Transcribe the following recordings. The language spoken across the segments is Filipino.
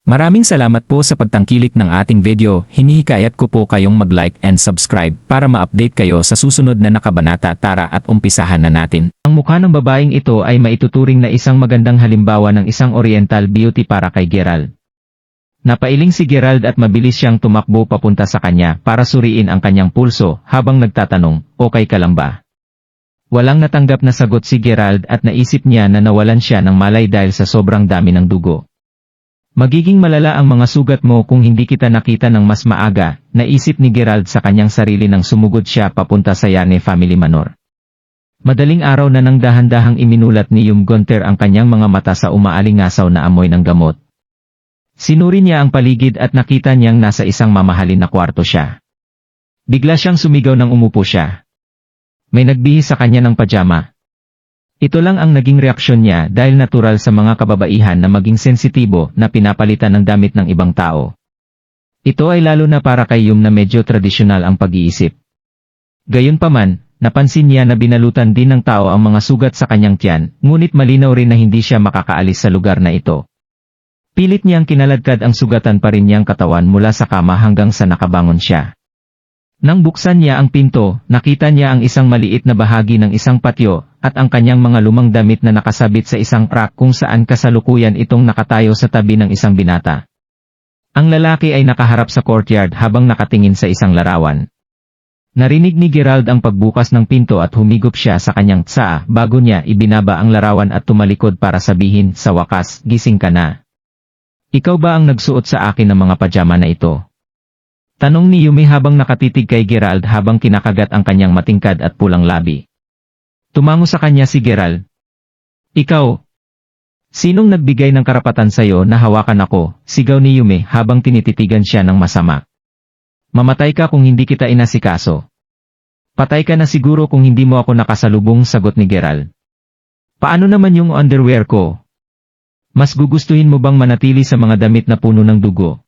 Maraming salamat po sa pagtangkilik ng ating video. Hinihikayat ko po kayong mag-like and subscribe para ma-update kayo sa susunod na nakabanata. Tara at umpisahan na natin. Ang mukha ng babaeng ito ay maituturing na isang magandang halimbawa ng isang Oriental beauty para kay Gerald. Napailing si Gerald at mabilis siyang tumakbo papunta sa kanya para suriin ang kanyang pulso habang nagtatanong, "Okay ka lang ba?" Walang natanggap na sagot si Gerald at naisip niya na nawalan siya ng malay dahil sa sobrang dami ng dugo. Magiging malala ang mga sugat mo kung hindi kita nakita ng mas maaga, naisip ni Gerald sa kanyang sarili nang sumugod siya papunta sa Yane Family Manor. Madaling araw na nang dahan-dahang iminulat ni Gunther ang kanyang mga mata sa umaalingasaw na amoy ng gamot. Sinuri niya ang paligid at nakita niyang nasa isang mamahalin na kwarto siya. Bigla siyang sumigaw nang umupo siya. May nagbihis sa kanya ng pajama. Ito lang ang naging reaksyon niya dahil natural sa mga kababaihan na maging sensitibo na pinapalitan ng damit ng ibang tao. Ito ay lalo na para kay na medyo tradisyonal ang pag-iisip. Gayunpaman, napansin niya na binalutan din ng tao ang mga sugat sa kanyang tiyan, ngunit malinaw rin na hindi siya makakaalis sa lugar na ito. Pilit niyang kinaladkad ang sugatan pa rin niyang katawan mula sa kama hanggang sa nakabangon siya. Nang buksan niya ang pinto, nakita niya ang isang maliit na bahagi ng isang patio, at ang kanyang mga lumang damit na nakasabit sa isang rack kung saan kasalukuyan itong nakatayo sa tabi ng isang binata. Ang lalaki ay nakaharap sa courtyard habang nakatingin sa isang larawan. Narinig ni Gerald ang pagbukas ng pinto at humigop siya sa kanyang tsaa bago niya ibinaba ang larawan at tumalikod para sabihin, "Sa wakas, gising ka na. Ikaw ba ang nagsuot sa akin ng mga pajama na ito?" Tanong ni Yumi habang nakatitig kay Gerald habang kinakagat ang kanyang matingkad at pulang labi. Tumango sa kanya si Gerald. "Ikaw? Sinong nagbigay ng karapatan sa'yo na hawakan ako?" sigaw ni Yumi habang tinititigan siya ng masama. "Mamatay ka kung hindi kita inasikaso. Patay ka na siguro kung hindi mo ako nakasalubong," sagot ni Gerald. "Paano naman yung underwear ko? Mas gugustuhin mo bang manatili sa mga damit na puno ng dugo?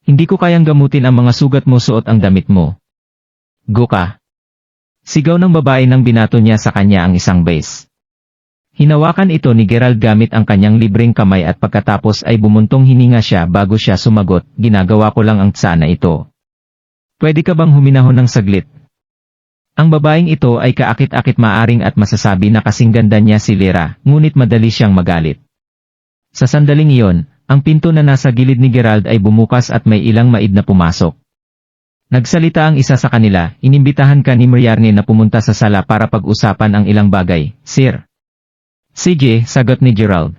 Hindi ko kayang gamutin ang mga sugat mo, suot ang damit mo. Go ka." Sigaw ng babae nang binato niya sa kanya ang isang base. Hinawakan ito ni Gerald gamit ang kanyang libreng kamay at pagkatapos ay bumuntong hininga siya bago siya sumagot, "Ginagawa ko lang ang tsa na ito. Pwede ka bang huminahon ng saglit?" Ang babaeng ito ay kaakit-akit maaring at masasabi na kasing ganda niya si Lyra, ngunit madali siyang magalit. Sa sandaling iyon, ang pinto na nasa gilid ni Gerald ay bumukas at may ilang maid na pumasok. Nagsalita ang isa sa kanila, "Inimbitahan ka ni Moriarty na pumunta sa sala para pag-usapan ang ilang bagay, sir." "Sige," sagot ni Gerald.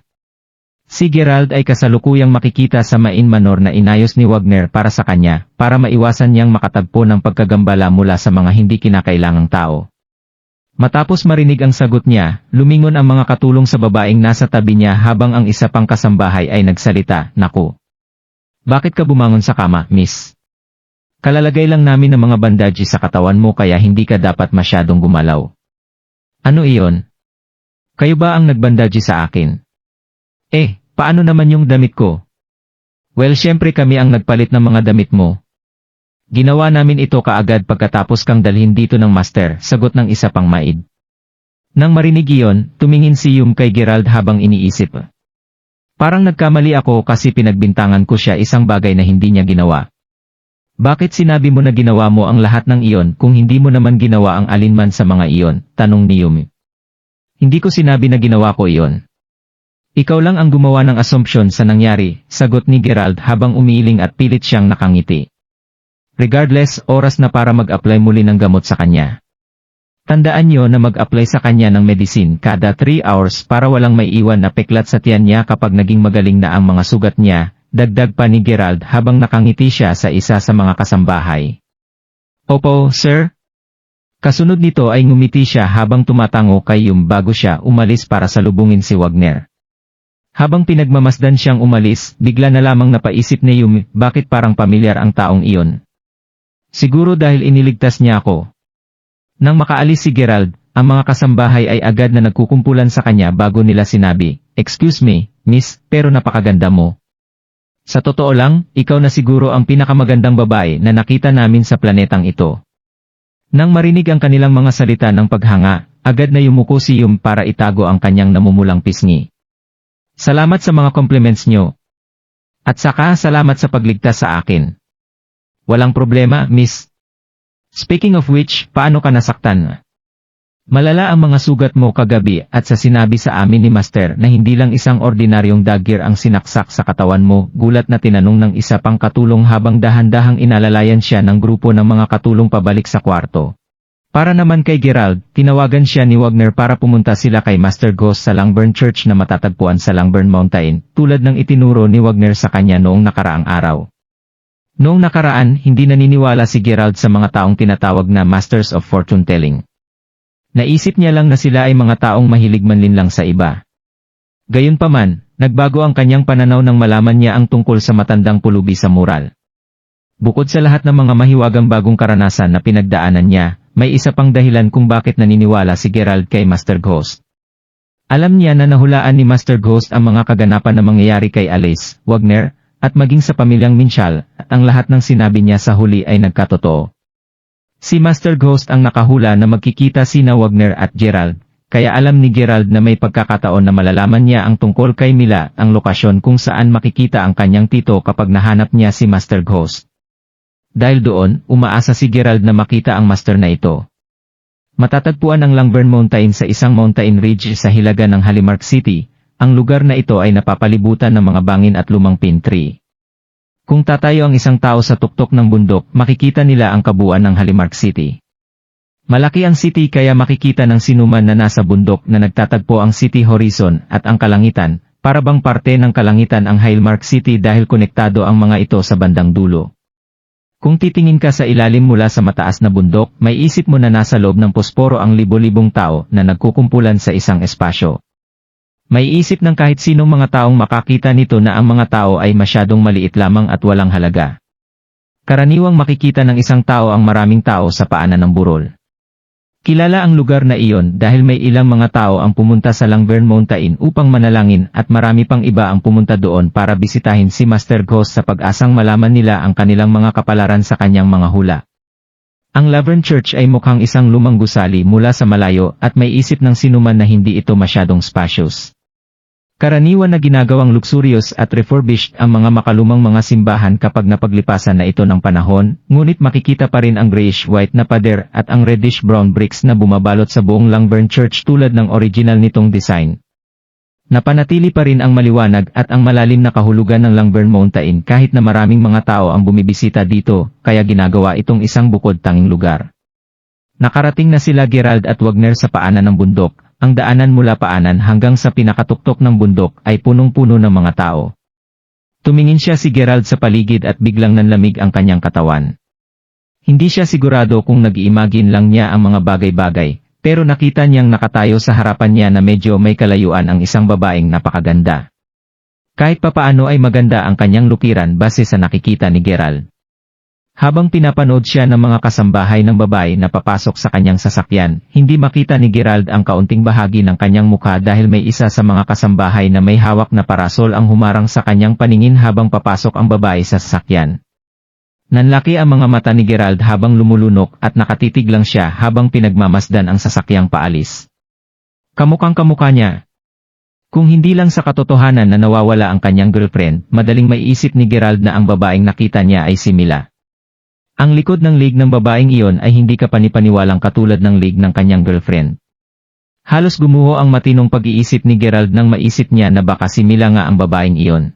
Si Gerald ay kasalukuyang makikita sa Main Manor na inayos ni Wagner para sa kanya, para maiwasan niyang makatagpo ng pagkagambala mula sa mga hindi kinakailangang tao. Matapos marinig ang sagot niya, lumingon ang mga katulong sa babaeng nasa tabi niya habang ang isa pang kasambahay ay nagsalita, "Naku! Bakit ka bumangon sa kama, miss? Kalalagay lang namin ng mga bandaji sa katawan mo kaya hindi ka dapat masyadong gumalaw." "Ano iyon? Kayo ba ang nagbandaji sa akin?" Paano naman yung damit ko?" "Well, syempre kami ang nagpalit ng mga damit mo. Ginawa namin ito kaagad pagkatapos kang dalhin dito ng master," sagot ng isa pang maid. Nang marinig iyon, tumingin si kay Gerald habang iniisip. "Parang nagkamali ako kasi pinagbintangan ko siya isang bagay na hindi niya ginawa." "Bakit sinabi mo na ginawa mo ang lahat ng iyon kung hindi mo naman ginawa ang alinman sa mga iyon?" tanong ni Yumi. "Hindi ko sinabi na ginawa ko iyon. Ikaw lang ang gumawa ng assumption sa nangyari," sagot ni Gerald habang umiiling at pilit siyang nakangiti. Regardless, oras na para mag-apply muli ng gamot sa kanya. Tandaan niyo na mag-apply sa kanya ng medicine kada 3 hours para walang may iwan na peklat sa tiyan niya kapag naging magaling na ang mga sugat niya, dagdag pa ni Gerald habang nakangiti siya sa isa sa mga kasambahay. "Opo, sir." Kasunod nito ay ngumiti siya habang tumatango kay bago siya umalis para salubungin si Wagner. Habang pinagmamasdan siyang umalis, bigla na lamang napaisip ni bakit parang pamilyar ang taong iyon. Siguro dahil iniligtas niya ako. Nang makaalis si Gerald, ang mga kasambahay ay agad na nagkukumpulan sa kanya bago nila sinabi, "Excuse me, miss, pero napakaganda mo. Sa totoo lang, ikaw na siguro ang pinakamagandang babae na nakita namin sa planetang ito." Nang marinig ang kanilang mga salita ng paghanga, agad na yumuko si para itago ang kanyang namumulang pisngi. "Salamat sa mga compliments nyo. At saka salamat sa pagligtas sa akin. Walang problema, miss. Speaking of which, paano ka nasaktan? Malala ang mga sugat mo kagabi at sa sinabi sa amin ni Master na hindi lang isang ordinaryong dagger ang sinaksak sa katawan mo, gulat na tinanong ng isa pang katulong habang dahan-dahang inalalayan siya ng grupo ng mga katulong pabalik sa kwarto. Para naman kay Gerald, tinawagan siya ni Wagner para pumunta sila kay Master Ghost sa Langburn Church na matatagpuan sa Langburn Mountain, tulad ng itinuro ni Wagner sa kanya noong nakaraang araw. Noong nakaraan, hindi naniniwala si Gerald sa mga taong tinatawag na Masters of Fortune Telling. Naisip niya lang na sila ay mga taong mahilig manlinlang sa iba. Gayunpaman, nagbago ang kanyang pananaw nang malaman niya ang tungkol sa matandang pulubi sa mural. Bukod sa lahat ng mga mahiwagang bagong karanasan na pinagdaanan niya, may isa pang dahilan kung bakit naniniwala si Gerald kay Master Ghost. Alam niya na nahulaan ni Master Ghost ang mga kaganapan na mangyayari kay Alice, Wagner, at maging sa pamilyang Minchal, at ang lahat ng sinabi niya sa huli ay nagkatotoo. Si Master Ghost ang nakahula na magkikita sina Wagner at Gerald, kaya alam ni Gerald na may pagkakataon na malalaman niya ang tungkol kay Mila, ang lokasyon kung saan makikita ang kanyang tito kapag nahanap niya si Master Ghost. Dahil doon, umaasa si Gerald na makita ang master na ito. Matatagpuan ang Langburn Mountain sa isang mountain ridge sa hilaga ng Halimark City. Ang lugar na ito ay napapalibutan ng mga bangin at lumang pine tree. Kung tatayo ang isang tao sa tuktok ng bundok, makikita nila ang kabuuan ng Halimark City. Malaki ang city kaya makikita ng sinuman na nasa bundok na nagtatagpo ang city horizon at ang kalangitan, para bang parte ng kalangitan ang Halimark City dahil konektado ang mga ito sa bandang dulo. Kung titingin ka sa ilalim mula sa mataas na bundok, may isip mo na nasa loob ng posporo ang libo-libong tao na nagkukumpulan sa isang espasyo. May isip ng kahit sinong mga taong makakita nito na ang mga tao ay masyadong maliit lamang at walang halaga. Karaniwang makikita ng isang tao ang maraming tao sa paanan ng burol. Kilala ang lugar na iyon dahil may ilang mga tao ang pumunta sa Langburn Mountain upang manalangin at marami pang iba ang pumunta doon para bisitahin si Master Ghost sa pag-asang malaman nila ang kanilang mga kapalaran sa kanyang mga hula. Ang Langburn Church ay mukhang isang lumang gusali mula sa malayo at may isip ng sinuman na hindi ito masyadong spacious. Karaniwan na ginagawang luxurious at refurbished ang mga makalumang mga simbahan kapag napaglipasan na ito ng panahon, ngunit makikita pa rin ang grayish-white na pader at ang reddish-brown bricks na bumabalot sa buong Langburn Church tulad ng original nitong design. Napanatili pa rin ang maliwanag at ang malalim na kahulugan ng Langburn Mountain kahit na maraming mga tao ang bumibisita dito, kaya ginagawa itong isang bukod-tanging lugar. Nakarating na sila Gerald at Wagner sa paanan ng bundok. Ang daanan mula paanan hanggang sa pinakatuktok ng bundok ay punong-puno ng mga tao. Tumingin siya si Gerald sa paligid at biglang nanlamig ang kanyang katawan. Hindi siya sigurado kung nag-iimagine lang niya ang mga bagay-bagay, pero nakita niyang nakatayo sa harapan niya na medyo may kalayuan ang isang babaeng napakaganda. Kahit papaano ay maganda ang kanyang lukiran base sa nakikita ni Gerald. Habang pinapanood siya ng mga kasambahay ng babae na papasok sa kanyang sasakyan, hindi makita ni Gerald ang kaunting bahagi ng kanyang mukha dahil may isa sa mga kasambahay na may hawak na parasol ang humarang sa kanyang paningin habang papasok ang babae sa sasakyan. Nanlaki ang mga mata ni Gerald habang lumulunok at nakatitig lang siya habang pinagmamasdan ang sasakyang paalis. Kamukhang kamukha niya. Kung hindi lang sa katotohanan na nawawala ang kanyang girlfriend, madaling maiisip ni Gerald na ang babaeng nakita niya ay si Mila. Ang likod ng leg ng babaeng iyon ay hindi kapanipaniwalang katulad ng leg ng kanyang girlfriend. Halos gumuho ang matinong pag-iisip ni Gerald nang maisip niya na baka si Mila nga ang babaeng iyon.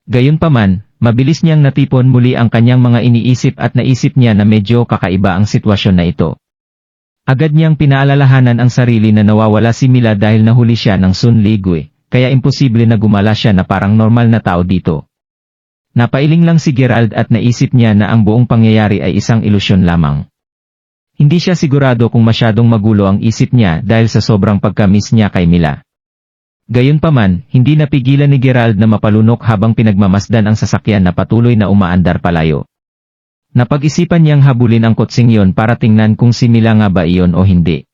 Gayunpaman, mabilis niyang natipon muli ang kanyang mga iniisip at naisip niya na medyo kakaiba ang sitwasyon na ito. Agad niyang pinaalalahanan ang sarili na nawawala si Mila dahil nahuli siya ng Sun Ligwe, kaya imposible na gumala siya na parang normal na tao dito. Napailing lang si Gerald at naisip niya na ang buong pangyayari ay isang ilusyon lamang. Hindi siya sigurado kung masyadong magulo ang isip niya dahil sa sobrang pagka-miss niya kay Mila. Gayunpaman, hindi napigilan ni Gerald na mapalunok habang pinagmamasdan ang sasakyan na patuloy na umaandar palayo. Napag-isipan niyang habulin ang kotseng iyon para tingnan kung si Mila nga ba iyon o hindi.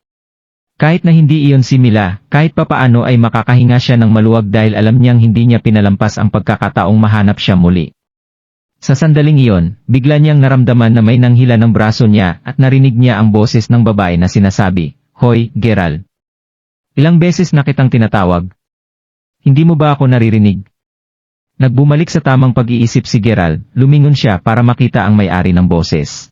Kahit na hindi iyon si Mila, kahit papaano ay makakahinga siya ng maluwag dahil alam niyang hindi niya pinalampas ang pagkakataong mahanap siya muli. Sa sandaling iyon, bigla niyang naramdaman na may nanghila ng braso niya at narinig niya ang boses ng babae na sinasabi, "Hoy, Gerald. Ilang beses na kitang tinatawag. Hindi mo ba ako naririnig?" Nagbumalik sa tamang pag-iisip si Gerald, lumingon siya para makita ang may-ari ng boses.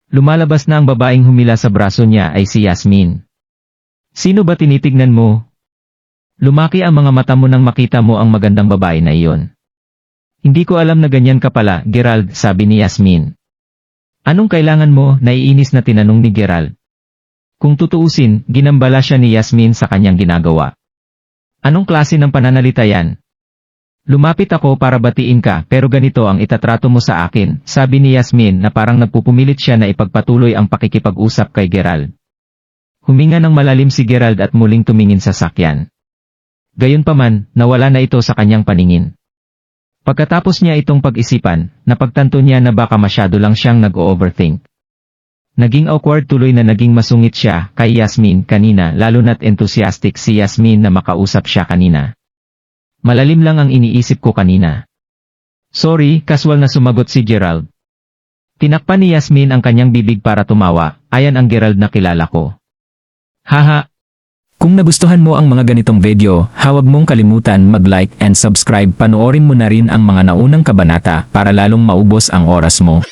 Lumalabas na ang babaeng humila sa braso niya ay si Yasmin. Sino ba tinitignan mo? Lumaki ang mga mata mo nang makita mo ang magandang babae na iyon. Hindi ko alam na ganyan ka pala, Gerald, sabi ni Yasmin. Anong kailangan mo? Naiinis na tinanong ni Gerald. Kung tutuusin, ginambala siya ni Yasmin sa kanyang ginagawa. Anong klase ng pananalita yan? Lumapit ako para batiin ka pero ganito ang itatrato mo sa akin, sabi ni Yasmin na parang nagpupumilit siya na ipagpatuloy ang pakikipag-usap kay Gerald. Huminga ng malalim si Gerald at muling tumingin sa sakyan. Gayunpaman, nawala na ito sa kanyang paningin. Pagkatapos niya itong pag-isipan, napagtanto niya na baka masyado lang siyang nag-overthink. Naging awkward tuloy na naging masungit siya kay Yasmin kanina lalo na't enthusiastic si Yasmin na makausap siya kanina. Malalim lang ang iniisip ko kanina. Sorry, casual na sumagot si Gerald. Tinakpan ni Yasmin ang kanyang bibig para tumawa, ayan ang Gerald na kilala ko. Haha! Kung nagustuhan mo ang mga ganitong video, huwag mong kalimutan mag-like and subscribe. Panoorin mo na rin ang mga naunang kabanata para lalong maubos ang oras mo.